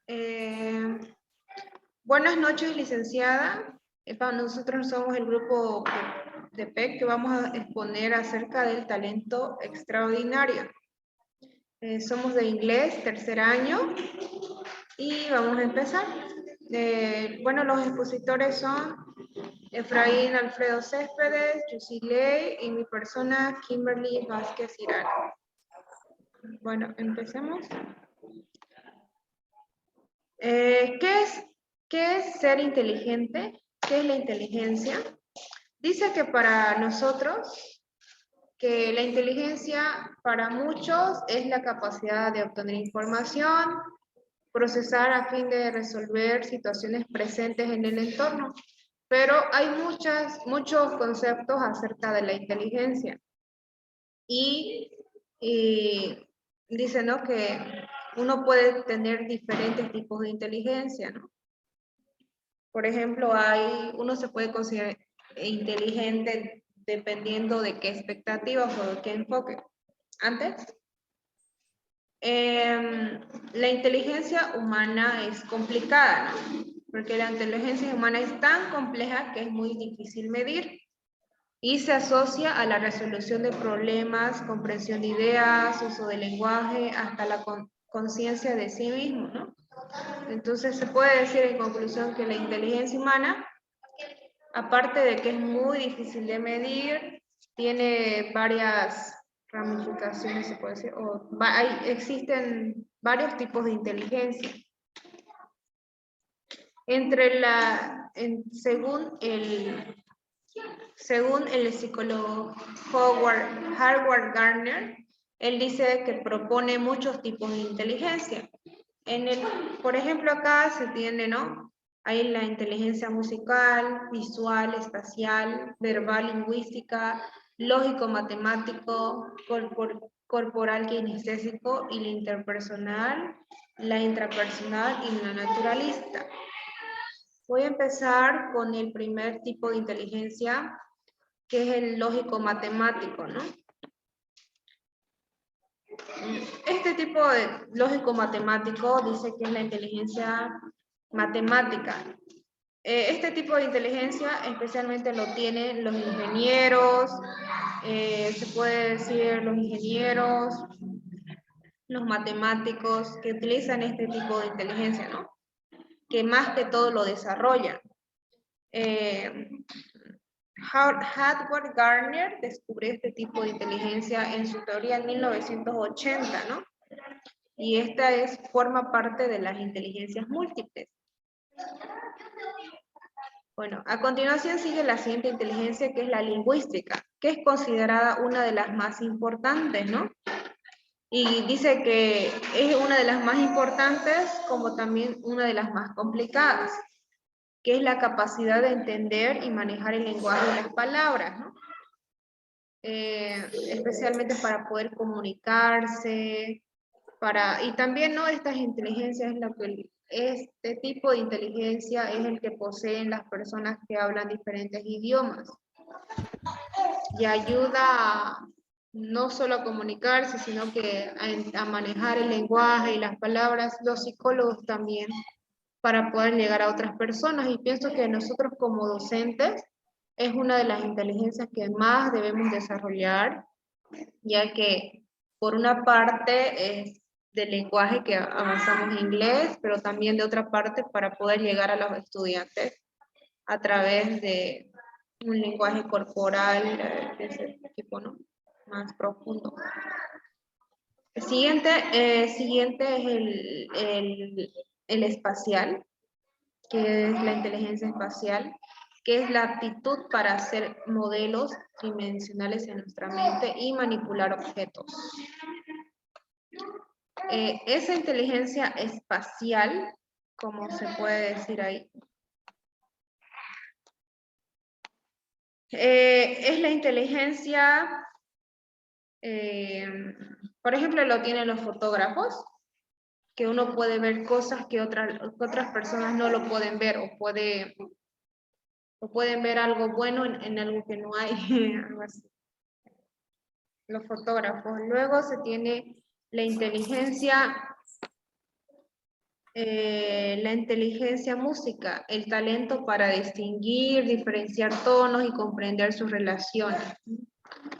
Eh, Buenas noches, licenciada. Nosotros somos el grupo de PEC que vamos a exponer acerca del talento extraordinario. Somos de inglés, tercer año, y vamos a empezar. Bueno, los expositores son Efraín Alfredo Céspedes, Yusiley y mi persona Kimberly Vázquez Irán. Bueno, empecemos. ¿Qué es ser inteligente? ¿Qué es la inteligencia? Dice que para nosotros, que la inteligencia para muchos es la capacidad de obtener información, procesar a fin de resolver situaciones presentes en el entorno. Pero hay muchos conceptos acerca de la inteligencia. Y dice, ¿no?, que uno puede tener diferentes tipos de inteligencia, ¿no? Por ejemplo, uno se puede considerar inteligente dependiendo de qué expectativas o de qué enfoque. Antes, la inteligencia humana es complicada, ¿no? Porque la inteligencia humana es tan compleja que es muy difícil medir y se asocia a la resolución de problemas, comprensión de ideas, uso del lenguaje, hasta la conciencia de sí mismo, ¿no? Entonces se puede decir en conclusión que la inteligencia humana, aparte de que es muy difícil de medir, tiene varias ramificaciones, se puede decir, existen varios tipos de inteligencia. Según el psicólogo Howard Gardner, él dice que propone muchos tipos de inteligencia. Por ejemplo, acá se tiene, ¿no? Hay la inteligencia musical, visual, espacial, verbal, lingüística, lógico-matemático, corporal, kinestésico, y la interpersonal, la intrapersonal y la naturalista. Voy a empezar con el primer tipo de inteligencia, que es el lógico-matemático, ¿no? Este tipo de lógico-matemático dice que es la inteligencia matemática. Este tipo de inteligencia especialmente lo tienen los ingenieros, se puede decir los ingenieros, los matemáticos que utilizan este tipo de inteligencia, ¿no? Que más que todo lo desarrollan. Howard Gardner descubrió este tipo de inteligencia en su teoría en 1980, ¿no? Y esta forma parte de las inteligencias múltiples. Bueno, a continuación sigue la siguiente inteligencia, que es la lingüística, que es considerada una de las más importantes, ¿no? Y dice que es una de las más importantes, como también una de las más complicadas, que es la capacidad de entender y manejar el lenguaje de las palabras, ¿no? Especialmente para poder comunicarse, y también, ¿no?, estas inteligencias, este tipo de inteligencia es el que poseen las personas que hablan diferentes idiomas y ayuda no solo a comunicarse, sino que a manejar el lenguaje y las palabras, los psicólogos también, para poder llegar a otras personas. Y pienso que nosotros como docentes es una de las inteligencias que más debemos desarrollar, ya que por una parte es del lenguaje que avanzamos en inglés, pero también de otra parte para poder llegar a los estudiantes a través de un lenguaje corporal de ese tipo, ¿no?, más profundo. El siguiente es el espacial, que es la inteligencia espacial, que es la aptitud para hacer modelos tridimensionales en nuestra mente y manipular objetos. Esa inteligencia espacial, como se puede decir ahí, es la inteligencia, por ejemplo, lo tienen los fotógrafos, que uno puede ver cosas que otras personas no lo pueden ver, o pueden ver algo bueno en algo que no hay, algo así. Los fotógrafos. Luego se tiene la inteligencia La inteligencia música, el talento para distinguir, diferenciar tonos y comprender sus relaciones.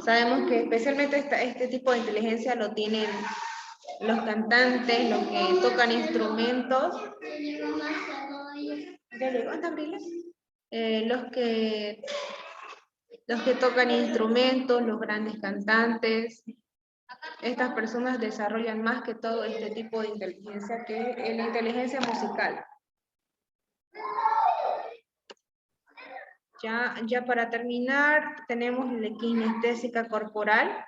Sabemos que especialmente este tipo de inteligencia lo tienen los cantantes, los que tocan instrumentos. ¿Ya llegó, Gabriela? Los que tocan instrumentos, los grandes cantantes. Estas personas desarrollan más que todo este tipo de inteligencia que es la inteligencia musical. Ya para terminar, tenemos la kinestésica corporal,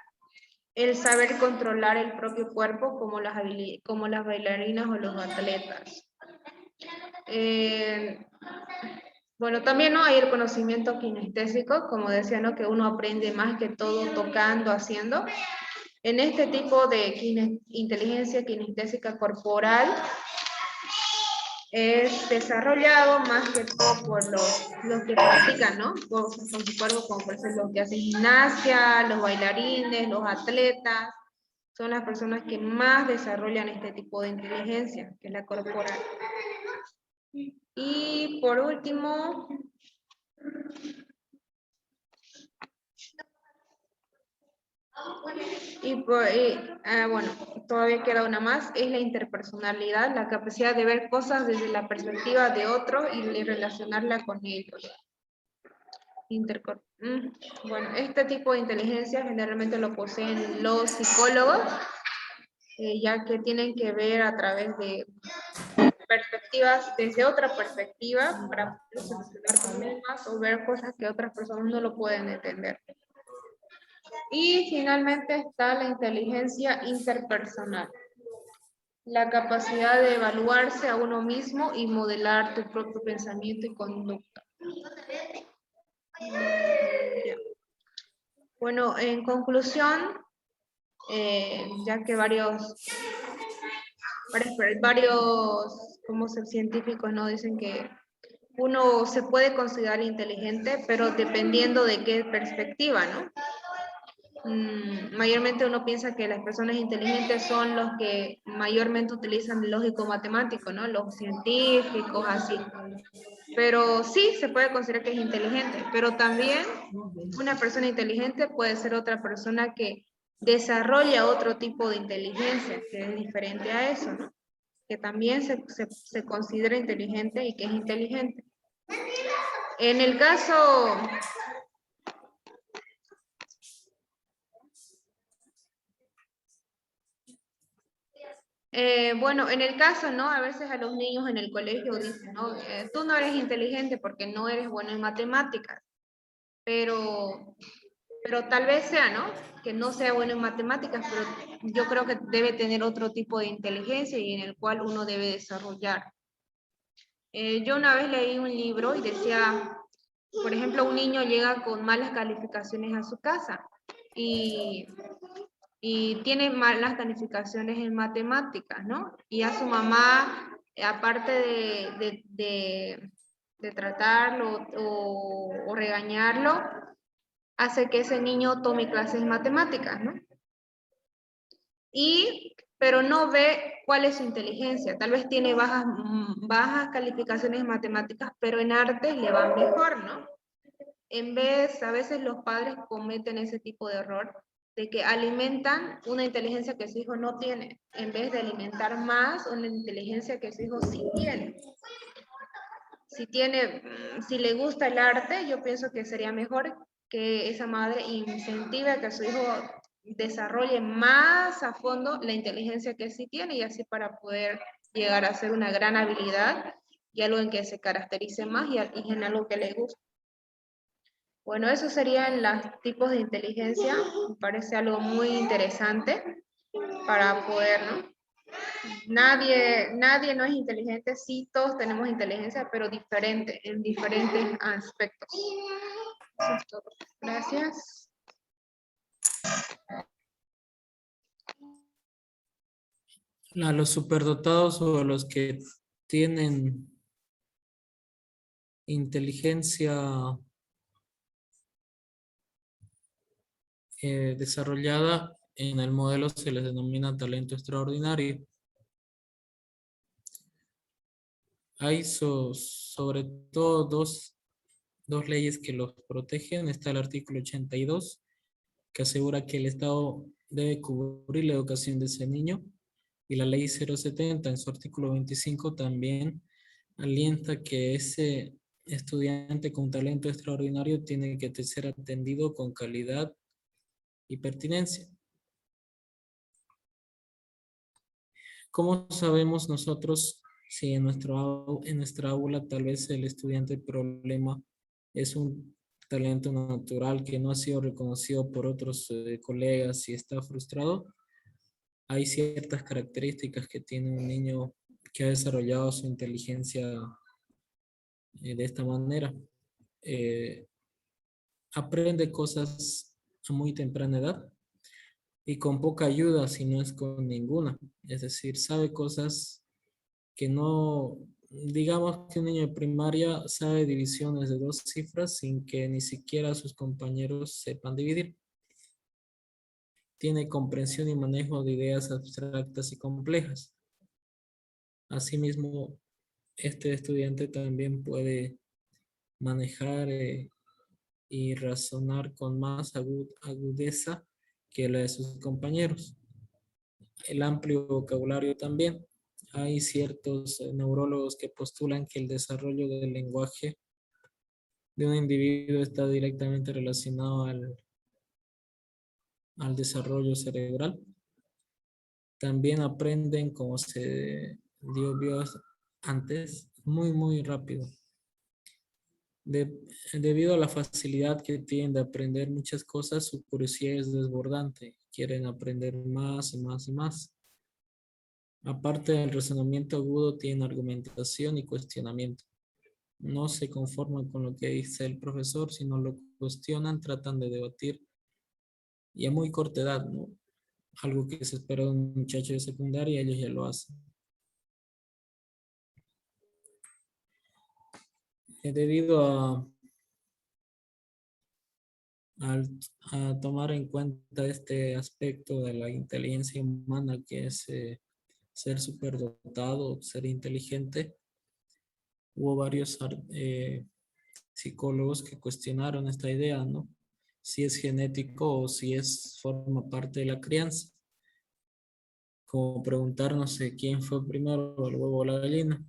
el saber controlar el propio cuerpo como las bailarinas o los atletas. Bueno, también ¿no? Hay el conocimiento kinestésico, como decía, ¿no? Que uno aprende más que todo tocando, haciendo. En este tipo de inteligencia kinestésica corporal es desarrollado más que todo por los que practican, ¿no? Con su cuerpo, como por ejemplo los que hacen gimnasia, los bailarines, los atletas, son las personas que más desarrollan este tipo de inteligencia, que es la corporal. Y por último, bueno, todavía queda una más, es la interpersonalidad, la capacidad de ver cosas desde la perspectiva de otros y de relacionarla con ellos. Bueno, este tipo de inteligencia generalmente lo poseen los psicólogos, ya que tienen que ver a través de perspectivas, desde otra perspectiva, para poder solucionar problemas o ver cosas que otras personas no lo pueden entender. Y finalmente está la inteligencia interpersonal, la capacidad de evaluarse a uno mismo y modelar tu propio pensamiento y conducta. Bueno, en conclusión, ya que varios como científicos no dicen que uno se puede considerar inteligente, pero dependiendo de qué perspectiva, ¿no? Mayormente uno piensa que las personas inteligentes son los que mayormente utilizan el lógico matemático, ¿no? Los científicos, así. Pero sí, se puede considerar que es inteligente, pero también una persona inteligente puede ser otra persona que desarrolla otro tipo de inteligencia, que es diferente a eso, ¿no? Que también se considera inteligente y que es inteligente. En el caso... bueno, en el caso, ¿no? A veces a los niños en el colegio dicen, ¿no? Tú no eres inteligente porque no eres bueno en matemáticas, pero tal vez sea, ¿no? Que no sea bueno en matemáticas, pero yo creo que debe tener otro tipo de inteligencia y en el cual uno debe desarrollar. Yo una vez leí un libro y decía, por ejemplo, un niño llega con malas calificaciones a su casa y tiene malas calificaciones en matemáticas, ¿no? Y a su mamá, aparte de tratarlo o regañarlo, hace que ese niño tome clases de matemáticas, ¿no? Pero no ve cuál es su inteligencia. Tal vez tiene bajas calificaciones en matemáticas, pero en arte le va mejor, ¿no? A veces los padres cometen ese tipo de error, de que alimentan una inteligencia que su hijo no tiene, en vez de alimentar más una inteligencia que su hijo sí tiene. Si le gusta el arte, yo pienso que sería mejor que esa madre incentive a que su hijo desarrolle más a fondo la inteligencia que sí tiene y así para poder llegar a ser una gran habilidad y algo en que se caracterice más y en algo que le guste. Bueno, esos serían los tipos de inteligencia. Me parece algo muy interesante para poder, ¿no? Nadie no es inteligente, sí, todos tenemos inteligencia, pero diferente, en diferentes aspectos. Eso es todo. Gracias. A los superdotados o a los que tienen inteligencia desarrollada, en el modelo se les denomina talento extraordinario. Hay sobre todo dos leyes que los protegen. Está el artículo 82, que asegura que el Estado debe cubrir la educación de ese niño. Y la ley 070, en su artículo 25, también alienta que ese estudiante con talento extraordinario tiene que ser atendido con calidad y pertinencia. ¿Cómo sabemos nosotros si en nuestra aula tal vez el estudiante problema es un talento natural que no ha sido reconocido por otros colegas y está frustrado? Hay ciertas características que tiene un niño que ha desarrollado su inteligencia de esta manera. Eh, Aprende cosas a muy temprana edad y con poca ayuda, si no es con ninguna. Es decir, sabe cosas que no, digamos que un niño de primaria sabe divisiones de dos cifras sin que ni siquiera sus compañeros sepan dividir. Tiene comprensión y manejo de ideas abstractas y complejas. Asimismo, este estudiante también puede manejar y razonar con más agudeza que la de sus compañeros. El amplio vocabulario también. Hay ciertos neurólogos que postulan que el desarrollo del lenguaje de un individuo está directamente relacionado al desarrollo cerebral. También aprenden, como se vio antes, muy rápido. Debido a la facilidad que tienen de aprender muchas cosas, su curiosidad es desbordante. Quieren aprender más y más y más. Aparte del razonamiento agudo, tienen argumentación y cuestionamiento. No se conforman con lo que dice el profesor, sino lo cuestionan, tratan de debatir. Y a muy corta edad, ¿no? Algo que se espera de un muchacho de secundaria, ellos ya lo hacen. Debido a tomar en cuenta este aspecto de la inteligencia humana, que es ser superdotado, ser inteligente, hubo varios psicólogos que cuestionaron esta idea, ¿no? Si es genético o si forma parte de la crianza. Como preguntarnos quién fue primero, el huevo o la gallina.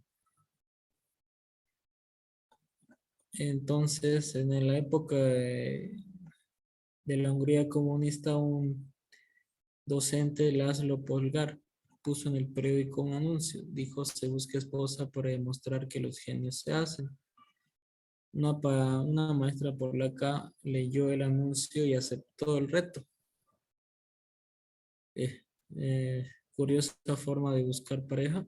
Entonces, en la época de la Hungría comunista, un docente, Laszlo Polgar, puso en el periódico un anuncio. Dijo: se busca esposa para demostrar que los genios se hacen. Una maestra polaca leyó el anuncio y aceptó el reto. Curiosa forma de buscar pareja.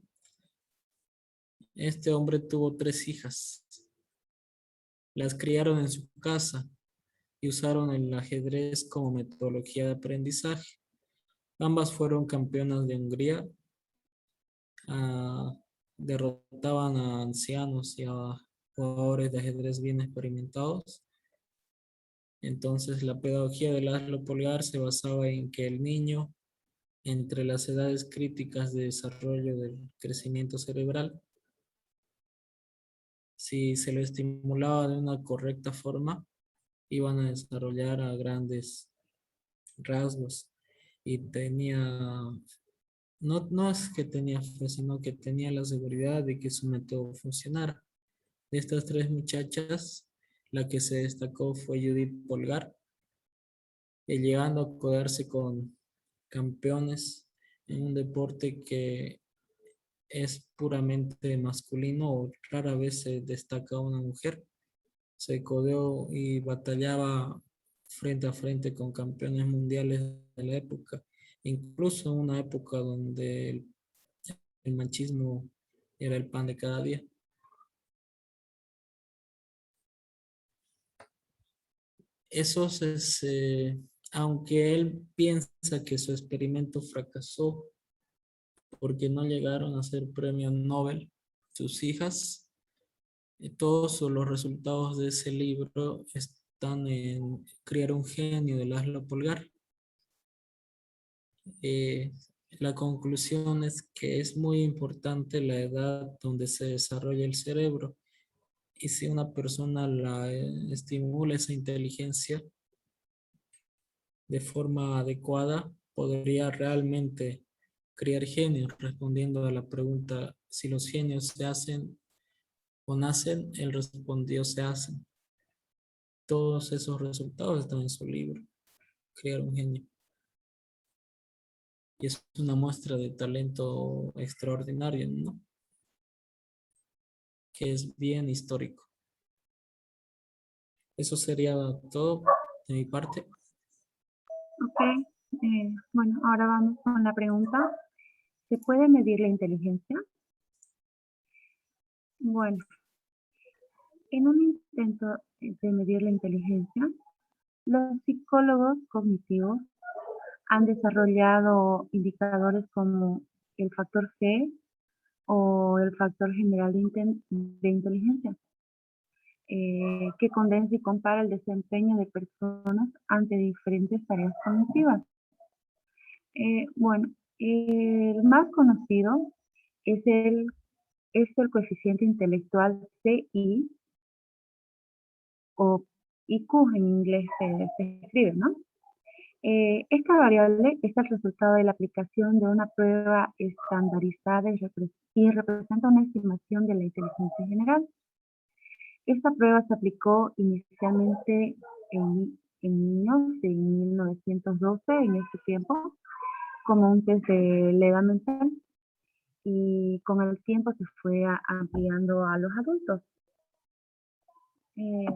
Este hombre tuvo 3 hijas. Las criaron en su casa y usaron el ajedrez como metodología de aprendizaje. Ambas fueron campeonas de Hungría. Derrotaban a ancianos y a jugadores de ajedrez bien experimentados. Entonces, la pedagogía de Laszlo Polgar se basaba en que el niño, entre las edades críticas de desarrollo del crecimiento cerebral, si se lo estimulaba de una correcta forma, iban a desarrollar a grandes rasgos. Y no es que tenía fe, sino que tenía la seguridad de que su método funcionara. De estas 3 muchachas, la que se destacó fue Judith Polgar, llegando a codarse con campeones en un deporte que es puramente masculino o rara vez se destaca una mujer. Se codeó y batallaba frente a frente con campeones mundiales de la época, incluso en una época donde el machismo era el pan de cada día. Aunque él piensa que su experimento fracasó porque no llegaron a ser premio Nobel, sus hijas, todos los resultados de ese libro están en Criar un genio de Laszlo Polgar. La conclusión es que es muy importante la edad donde se desarrolla el cerebro y si una persona estimula esa inteligencia de forma adecuada, podría realmente crear genios. Respondiendo a la pregunta si los genios se hacen o nacen, él respondió se hacen. Todos esos resultados están en su libro, Crear un genio. Y es una muestra de talento extraordinario, ¿no? Que es bien histórico. Eso sería todo de mi parte. Ok, bueno, ahora vamos con la pregunta. ¿Se puede medir la inteligencia? Bueno, en un intento de medir la inteligencia, los psicólogos cognitivos han desarrollado indicadores como el factor G o el factor general de inteligencia, que condensa y compara el desempeño de personas ante diferentes tareas cognitivas. Bueno, el más conocido es el coeficiente intelectual CI o IQ en inglés se escribe, ¿no? Esta variable es el resultado de la aplicación de una prueba estandarizada y representa una estimación de la inteligencia general. Esta prueba se aplicó inicialmente en niños de 1912, en este tiempo, como un test de la edad mental, y con el tiempo se fue ampliando a los adultos. Eh,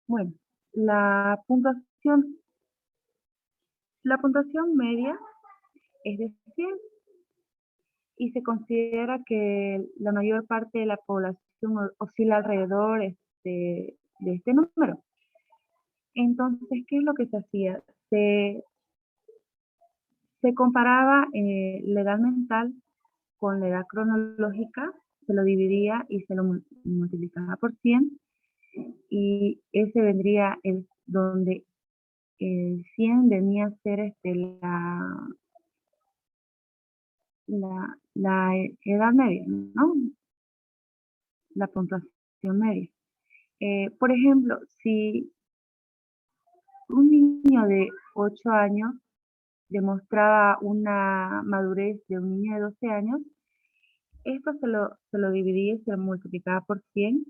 bueno, la puntuación media es de 100 y se considera que la mayor parte de la población oscila alrededor de este número. Entonces, ¿qué es lo que se hacía? Se comparaba la edad mental con la edad cronológica, se lo dividía y se lo multiplicaba por 100 y ese vendría donde el 100 venía a ser la edad media, ¿no? La puntuación media. Por ejemplo, si un niño de 8 años demostraba una madurez de un niño de 12 años, esto se lo dividía y se lo multiplicaba por 100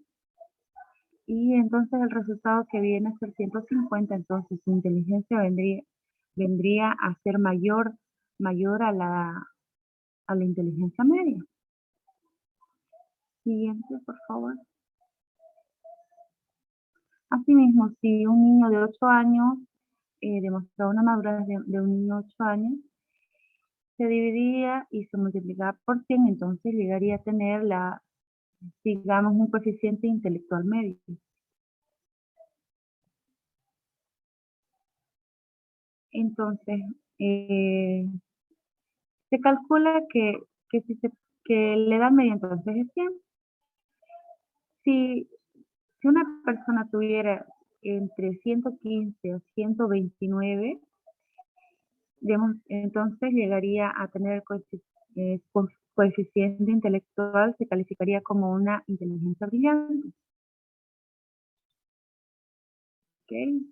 y entonces el resultado que viene a ser 150, entonces su inteligencia vendría a ser mayor a la inteligencia media. Siguiente, por favor. Asimismo, si un niño de 8 años demostró una madurez de un niño de 8 años, se dividía y se multiplicaba por 100, entonces llegaría a tener digamos, un coeficiente intelectual medio. Entonces, se calcula que la edad media entonces es 100. Si una persona tuviera entre 115 a 129, entonces llegaría a tener coeficiente intelectual, se calificaría como una inteligencia brillante. ¿Okay?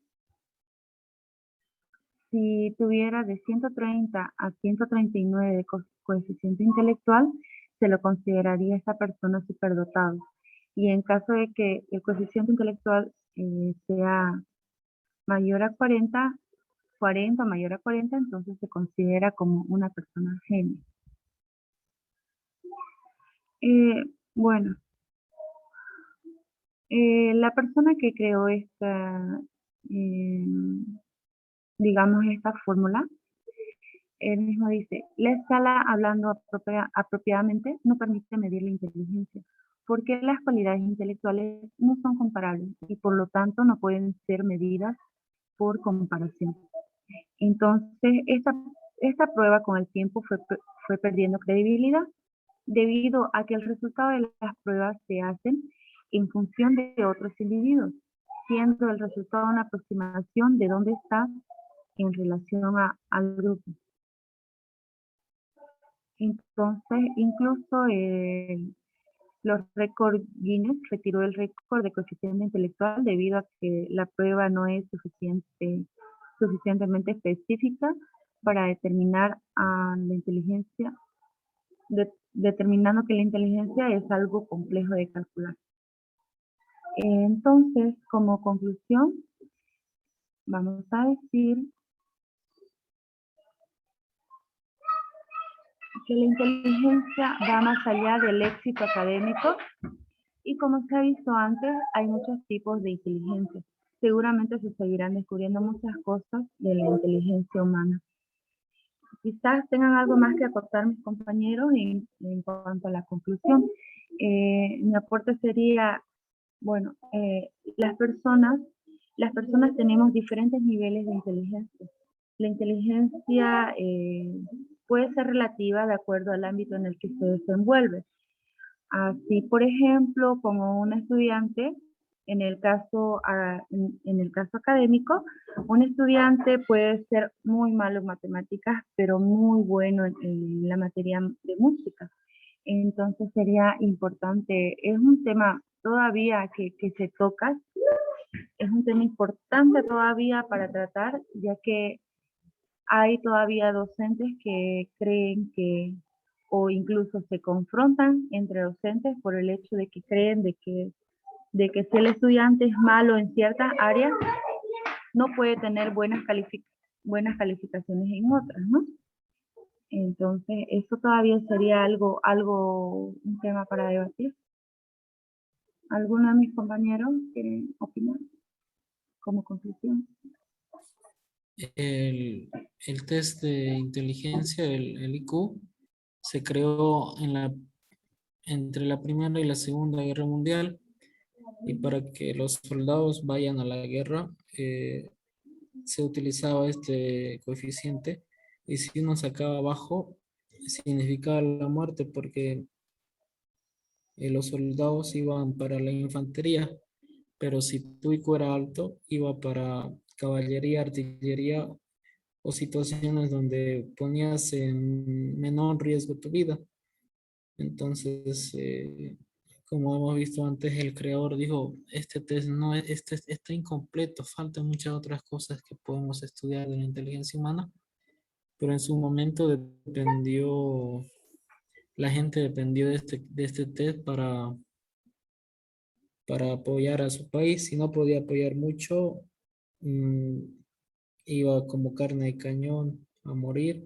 Si tuviera de 130 a 139 de coeficiente intelectual, se lo consideraría esta persona superdotado. Y en caso de que el coeficiente intelectual sea mayor a 40 o mayor a 40, entonces se considera como una persona genio. Bueno, la persona que creó digamos, esta fórmula, él mismo dice, la escala hablando apropiadamente no permite medir la inteligencia, porque las cualidades intelectuales no son comparables y por lo tanto no pueden ser medidas por comparación. Entonces, esta prueba con el tiempo fue perdiendo credibilidad debido a que el resultado de las pruebas se hacen en función de otros individuos, siendo el resultado una aproximación de dónde está en relación al grupo. Entonces, incluso los récords Guinness retiró el récord de coeficiente intelectual debido a que la prueba no es suficientemente específica para determinar la inteligencia, determinando que la inteligencia es algo complejo de calcular. Entonces, como conclusión, vamos a decir que la inteligencia va más allá del éxito académico y como se ha visto antes, hay muchos tipos de inteligencia. Seguramente se seguirán descubriendo muchas cosas de la inteligencia humana. Quizás tengan algo más que aportar mis compañeros en cuanto a la conclusión. Mi aporte sería, bueno, las personas tenemos diferentes niveles de inteligencia. La inteligencia puede ser relativa de acuerdo al ámbito en el que se desenvuelve. Así, por ejemplo, como un estudiante, en el caso académico, un estudiante puede ser muy malo en matemáticas, pero muy bueno en la materia de música. Entonces sería importante, es un tema todavía que se toca, es un tema importante todavía para tratar, ya que hay todavía docentes que creen que, o incluso se confrontan entre docentes por el hecho de que creen de que si el estudiante es malo en ciertas áreas, no puede tener buenas calificaciones en otras, ¿no? Entonces, eso todavía sería un tema para debatir. ¿Alguno de mis compañeros quieren opinar como conclusión? El test de inteligencia, el IQ, se creó entre la Primera y la Segunda Guerra Mundial, y para que los soldados vayan a la guerra se utilizaba este coeficiente, y si uno sacaba bajo significaba la muerte, porque los soldados iban para la infantería, pero si tu IQ era alto, iba para caballería, artillería o situaciones donde ponías en menor riesgo tu vida. Entonces, como hemos visto antes, el creador dijo, este test no es, está incompleto, faltan muchas otras cosas que podemos estudiar de la inteligencia humana, pero en su momento la gente dependió de este test para apoyar a su país. Si no podía apoyar mucho, mm, iba como carne de cañón a morir,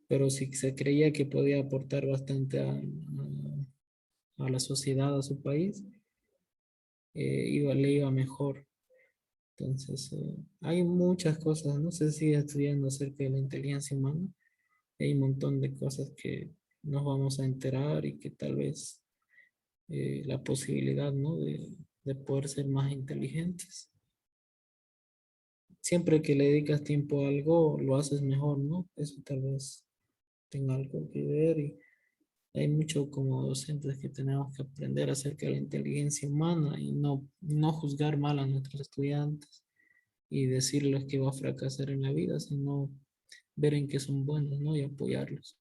pero si se creía que podía aportar bastante a la sociedad, a su país, le iba mejor. Entonces, hay muchas cosas, no sé si estudiando acerca de la inteligencia humana, hay un montón de cosas que nos vamos a enterar, y que tal vez la posibilidad, ¿no?, de poder ser más inteligentes. Siempre que le dedicas tiempo a algo, lo haces mejor, ¿no? Eso tal vez tenga algo que ver, y hay mucho como docentes que tenemos que aprender acerca de la inteligencia humana, y no juzgar mal a nuestros estudiantes y decirles que va a fracasar en la vida, sino ver en qué son buenos, ¿no? Y apoyarlos.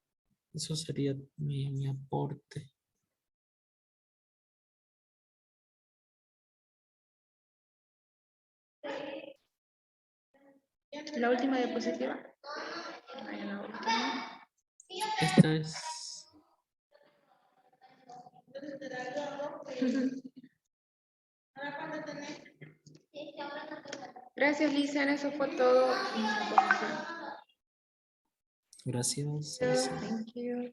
Eso sería mi aporte. La última diapositiva. Ahí la última. Esta es... Gracias, Lisa. Eso fue todo en la exposición. Gracias. Thank you.